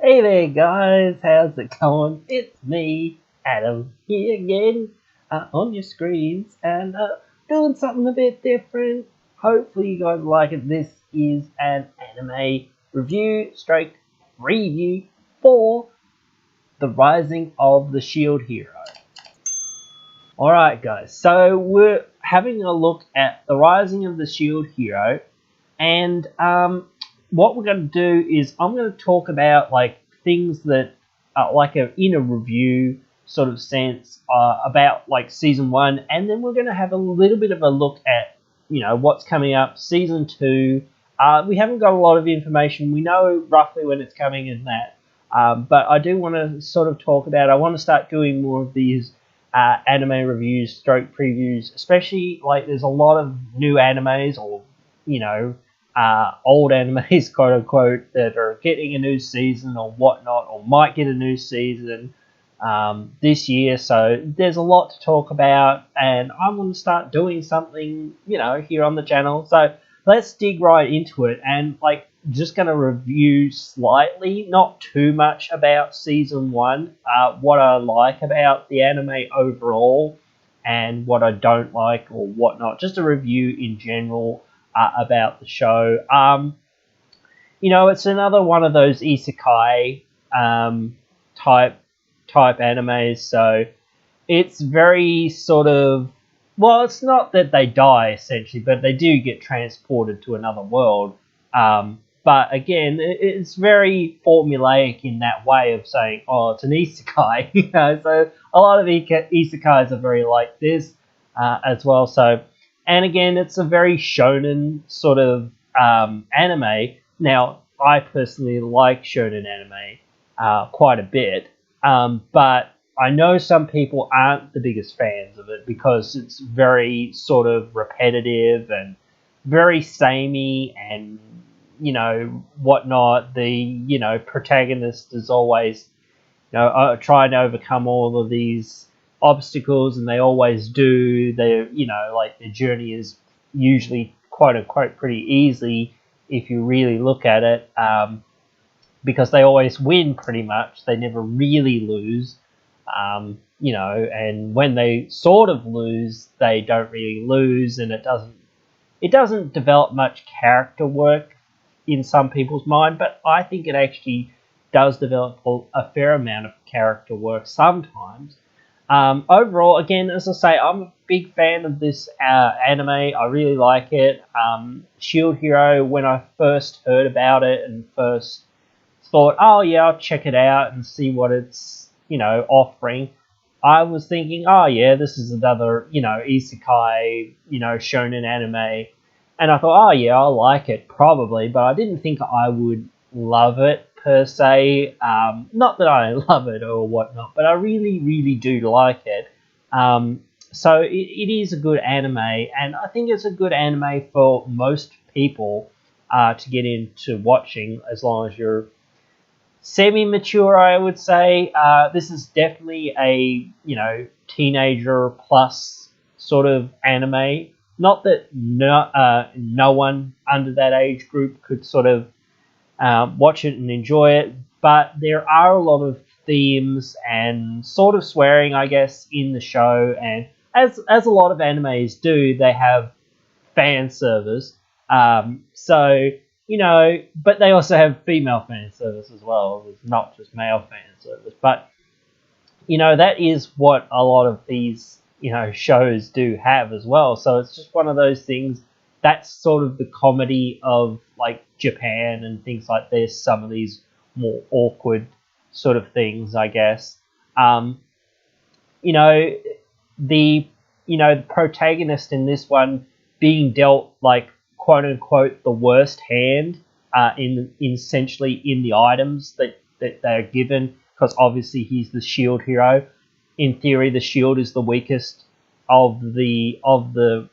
Hey there guys, how's it going? It's me, Adam, here again on your screens and doing something a bit different. Hopefully you guys like it. This is an anime review stroke review for The Rising of the Shield Hero. Alright guys, so we're having a look at The Rising of the Shield Hero, and what we're going to do is I'm going to talk about like things that in a review sort of sense about like season 1, and then we're going to have a little bit of a look at what's coming up season 2. We haven't got a lot of information. We know roughly when it's coming and that, but I do want to sort of talk about, I want to start doing more of these anime reviews stroke previews, especially like there's a lot of new animes or old animes, quote unquote, that are getting a new season or whatnot, or might get a new season this year. So there's a lot to talk about, and I want to start doing something, here on the channel. So let's dig right into it, and like just going to review slightly, not too much about season 1, what I like about the anime overall, and what I don't like or whatnot. Just a review in general about the show. It's another one of those isekai type animes, so it's very sort of, well, it's not that they die essentially, but they do get transported to another world. But again, it's very formulaic in that way of saying, oh, it's an isekai. So a lot of isekais are very like this as well. So, and again, it's a very shonen sort of anime. Now, I personally like shonen anime quite a bit, but I know some people aren't the biggest fans of it because it's very sort of repetitive and very samey and, whatnot. The, protagonist is always, trying to overcome all of these obstacles, and they always do. Their journey is usually, quote unquote, pretty easy if you really look at it, because they always win pretty much. They never really lose, and when they sort of lose, they don't really lose, and it doesn't develop much character work in some people's mind, but I think it actually does develop a fair amount of character work sometimes. Overall, again, as I say, I'm a big fan of this anime. I really like it. Shield Hero, when I first heard about it and first thought, oh yeah, I'll check it out and see what it's, offering, I was thinking, oh yeah, this is another, isekai, shonen anime. And I thought, oh yeah, I'll like it probably, but I didn't think I would love it per se. Not that I love it or whatnot, but I really, really do like it. So it is a good anime, and I think it's a good anime for most people to get into watching, as long as you're semi-mature, I would say. This is definitely a, teenager plus sort of anime. Not that no one under that age group could sort of watch it and enjoy it, but there are a lot of themes and sort of swearing, I guess, in the show, and as a lot of animes do, they have fan service. So, but they also have female fan service as well. It's not just male fan service, but that is what a lot of these shows do have as well. So it's just one of those things. That's sort of the comedy of like Japan and things like this. Some of these more awkward sort of things, I guess. The protagonist in this one being dealt like, quote unquote, the worst hand in essentially in the items that they're given, because obviously he's the shield hero. In theory, the shield is the weakest of the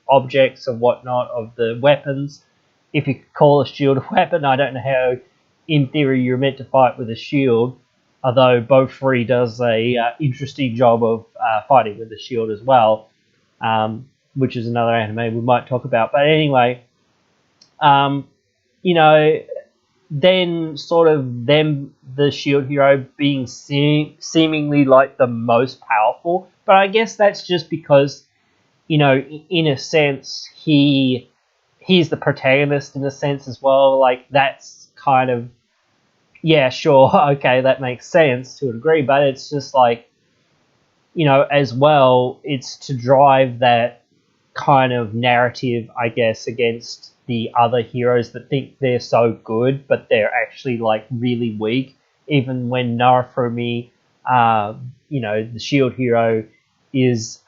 objects and whatnot, of the weapons. If you could call a shield a weapon, I don't know how in theory you're meant to fight with a shield, although Bofuri does a interesting job of fighting with the shield as well, which is another anime we might talk about. But anyway, then sort of them, the shield hero, being seemingly like the most powerful. But I guess that's just because, you know, in a sense, he's the protagonist in a sense as well. Like, that's kind of, yeah, sure, okay, that makes sense to a degree, but it's just like, you know, as well, it's to drive that kind of narrative, I guess, against the other heroes that think they're so good, but they're actually like really weak. Even when Narufumi, you know, the shield hero, is,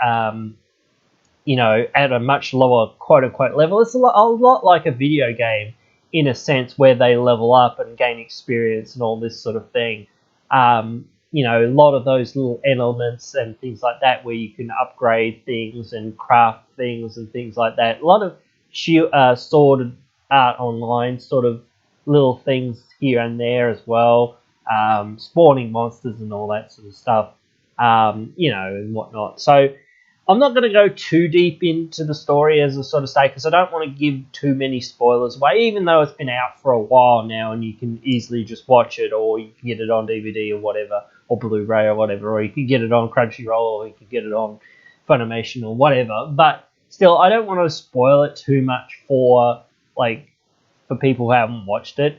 you know, at a much lower quote unquote level. It's a lot like a video game in a sense, where they level up and gain experience and all this sort of thing. You know, a lot of those little elements and things like that, where you can upgrade things and craft things and things like that. A lot of Sword Art Online sort of little things here and there as well. Spawning monsters and all that sort of stuff, you know, and whatnot. So I'm not going to go too deep into the story, as I sort of say, because I don't want to give too many spoilers away, even though it's been out for a while now and you can easily just watch it, or you can get it on DVD or whatever, or Blu-ray or whatever, or you can get it on Crunchyroll, or you can get it on Funimation or whatever. But still, I don't want to spoil it too much for people who haven't watched it.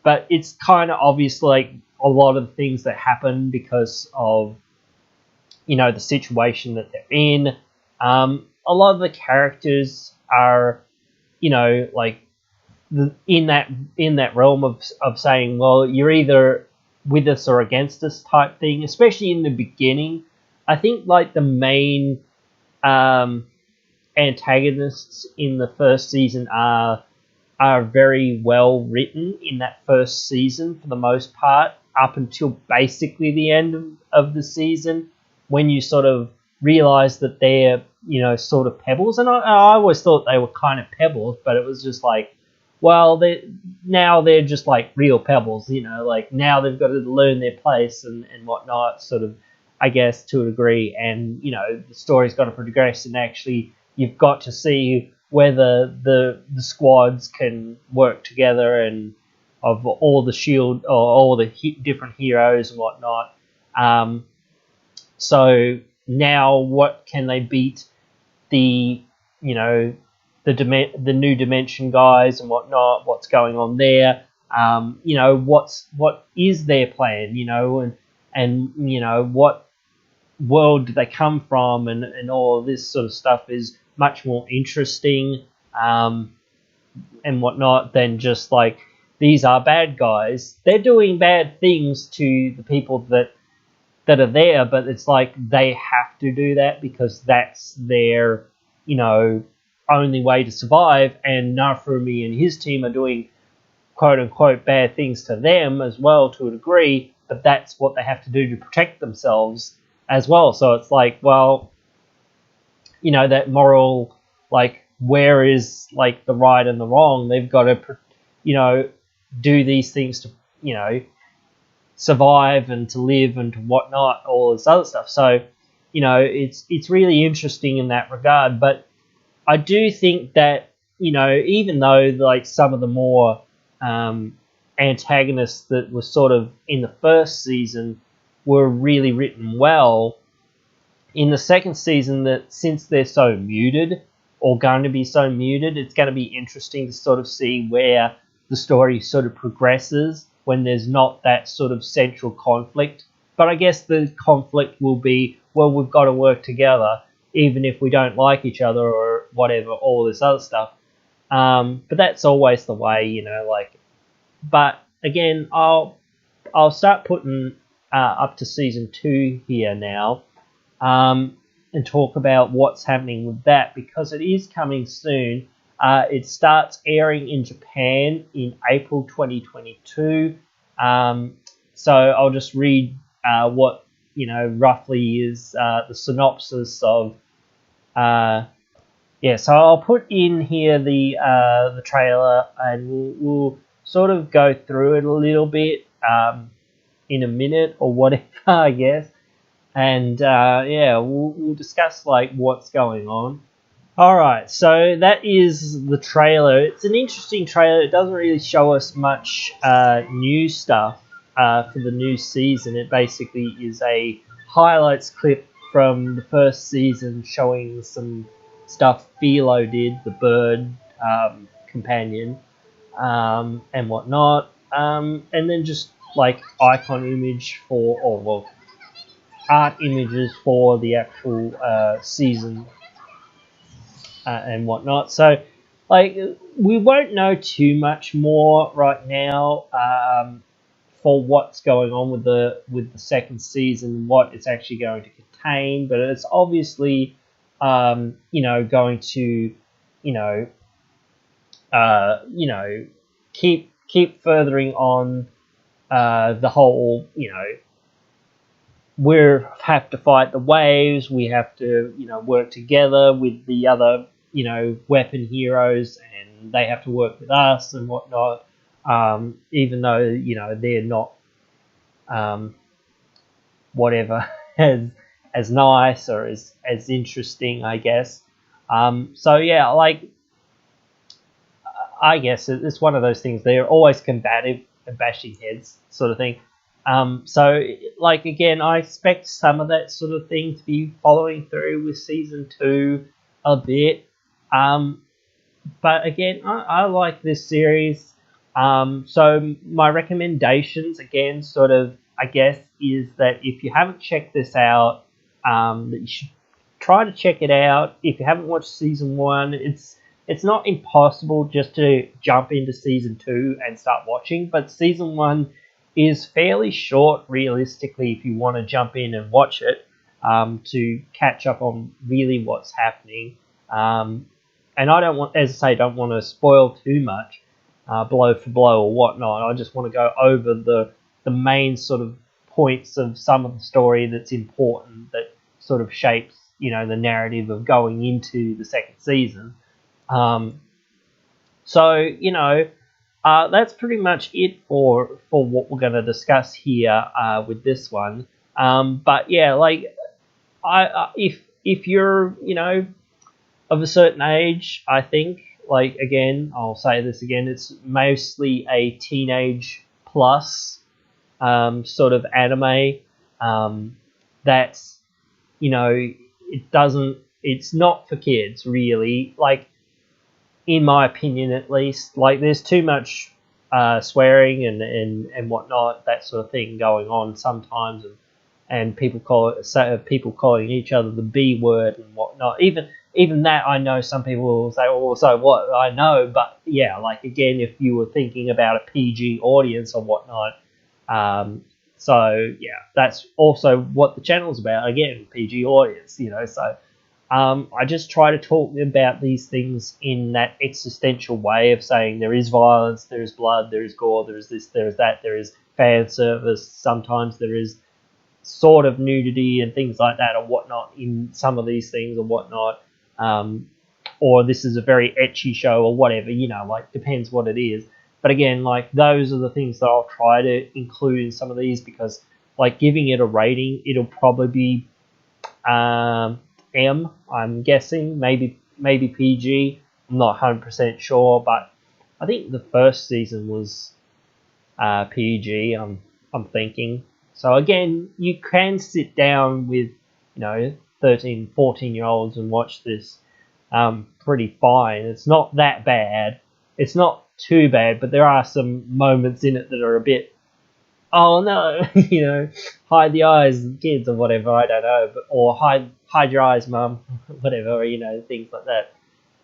But it's kind of obvious, like, a lot of things that happen because of, you know, the situation that they're in. A lot of the characters are, you know, like, in that realm of saying, well, you're either with us or against us type thing. Especially in the beginning, I think like the main antagonists in the first season are very well written in that first season for the most part, up until basically the end of the season, when you sort of realize that they're, you know, sort of pebbles. And I always thought they were kind of pebbles, but it was just like, well, now they're just like real pebbles, you know, like now they've got to learn their place and whatnot, sort of, I guess, to a degree. And, you know, the story's got to progress, and actually you've got to see whether the squads can work together, and of all the shield or all the different heroes and whatnot. So now, what can they beat the, you know, the new dimension guys and whatnot? What's going on there? You know, what is their plan? You know, and you know, what world do they come from, and all of this sort of stuff is much more interesting, and whatnot, than just like, these are bad guys. They're doing bad things to the people that are there, but it's like they have to do that because that's their, you know, only way to survive. And Narufumi and his team are doing quote unquote bad things to them as well, to a degree, but that's what they have to do to protect themselves as well. So it's like, well, you know, that moral, like, where is like the right and the wrong? They've got to, you know, do these things to, you know, survive and to live and to whatnot, all this other stuff. So, you know, it's really interesting in that regard. But I do think that, you know, even though like some of the more antagonists that were sort of in the first season were really written well, in the second season, that since they're so muted, or going to be so muted, it's going to be interesting to sort of see where the story sort of progresses when there's not that sort of central conflict. But I guess the conflict will be, well, we've got to work together, even if we don't like each other or whatever, all this other stuff. But that's always the way, you know, like, but again, I'll start putting up to season 2 here now, and talk about what's happening with that, because it is coming soon. It starts airing in Japan in April 2022. So I'll just read what, you know, roughly is the synopsis of. So I'll put in here the trailer, and we'll sort of go through it a little bit in a minute or whatever, I guess. And we'll discuss like what's going on. All right, so that is the trailer. It's an interesting trailer. It doesn't really show us much new stuff for the new season. It basically is a highlights clip from the first season showing some stuff Philo did, the bird companion, and whatnot. And then just like icon image for, or well, art images for the actual season and whatnot. So, like, we won't know too much more right now for what's going on with the second season, what it's actually going to contain. But it's obviously, going to, you know, you know, keep furthering on the whole, we have to fight the waves. We have to, work together with the other, weapon heroes, and they have to work with us and whatnot. Even though they're not whatever as nice or as interesting, I guess. So yeah, like I guess it's one of those things. They're always combative and bashing heads, sort of thing. So, like again, I expect some of that sort of thing to be following through with season two a bit. Um, but again, I like this series. So my recommendations, again, sort of, I guess, is that if you haven't checked this out, that you should try to check it out. If you haven't watched season one, it's not impossible just to jump into season two and start watching, but season one is fairly short, realistically, if you want to jump in and watch it to catch up on really what's happening. And I don't want, as I say, don't want to spoil too much, blow for blow or whatnot. I just want to go over the main sort of points of some of the story that's important, that sort of shapes the narrative of going into the second season. Um, so that's pretty much it for what we're going to discuss here with this one. But yeah, like if you're of a certain age, I think, like, again, I'll say this again, it's mostly a teenage plus sort of anime. That's it's not for kids really. Like, in my opinion, at least, like, there's too much swearing and whatnot, that sort of thing going on sometimes, and people calling each other the B word and whatnot. Even that, I know some people will say, "Oh, so what?" I know, but yeah, like, again, if you were thinking about a PG audience or whatnot, so yeah, that's also what the channel's about. Again, PG audience, so. I just try to talk about these things in that existential way of saying there is violence, there is blood, there is gore, there is this, there is that, there is fan service, sometimes there is sort of nudity and things like that or whatnot in some of these things or whatnot. Or this is a very ecchi show or whatever, like, depends what it is. But again, like, those are the things that I'll try to include in some of these, because, like, giving it a rating, it'll probably be M, I'm guessing, maybe PG. I'm not 100% sure, but I think the first season was PG. I'm thinking. So again, you can sit down with 13, 14 year olds and watch this pretty fine. It's not that bad. It's not too bad, but there are some moments in it that are a bit, oh no, hide the eyes, kids, or whatever, I don't know, or hide your eyes, mum, whatever, things like that.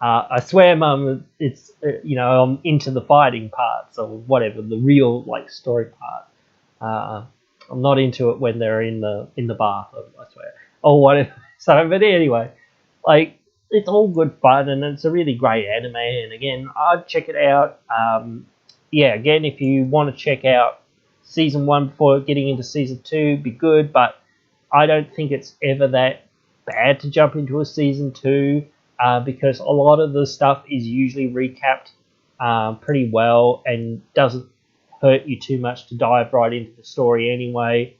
I swear, mum, it's I'm into the fighting parts or whatever, the real, like, story part. I'm not into it when they're in the bath, I swear, or whatever. So, but anyway, like, it's all good fun, and it's a really great anime. And again, I'd check it out. Yeah, again, if you want to check out season one before getting into season two, be good. But I don't think it's ever that bad to jump into a season two, because a lot of the stuff is usually recapped pretty well and doesn't hurt you too much to dive right into the story anyway.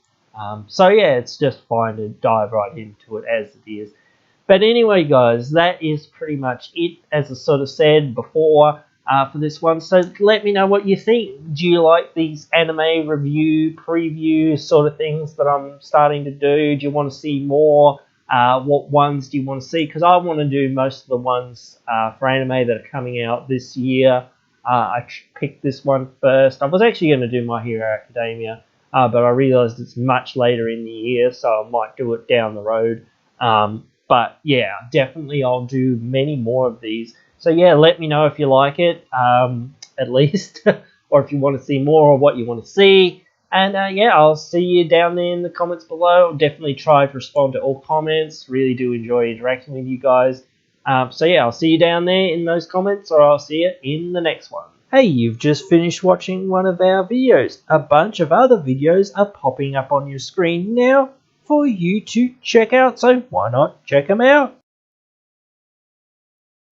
So yeah, it's just fine to dive right into it as it is. But anyway, guys, that is pretty much it, as I sort of said before, for this one. So let me know what you think. Do you like these anime review, preview sort of things that I'm starting to do? Do you want to see more? What ones do you want to see? Because I want to do most of the ones for anime that are coming out this year. I picked this one first. I was actually going to do My Hero Academia, but I realised it's much later in the year, so I might do it down the road. But yeah, definitely I'll do many more of these. So yeah, let me know if you like it, at least, or if you want to see more or what you want to see. And yeah, I'll see you down there in the comments below. I'll definitely try to respond to all comments. Really do enjoy interacting with you guys. So yeah, I'll see you down there in those comments, or I'll see you in the next one. Hey, you've just finished watching one of our videos. A bunch of other videos are popping up on your screen now for you to check out, so why not check them out?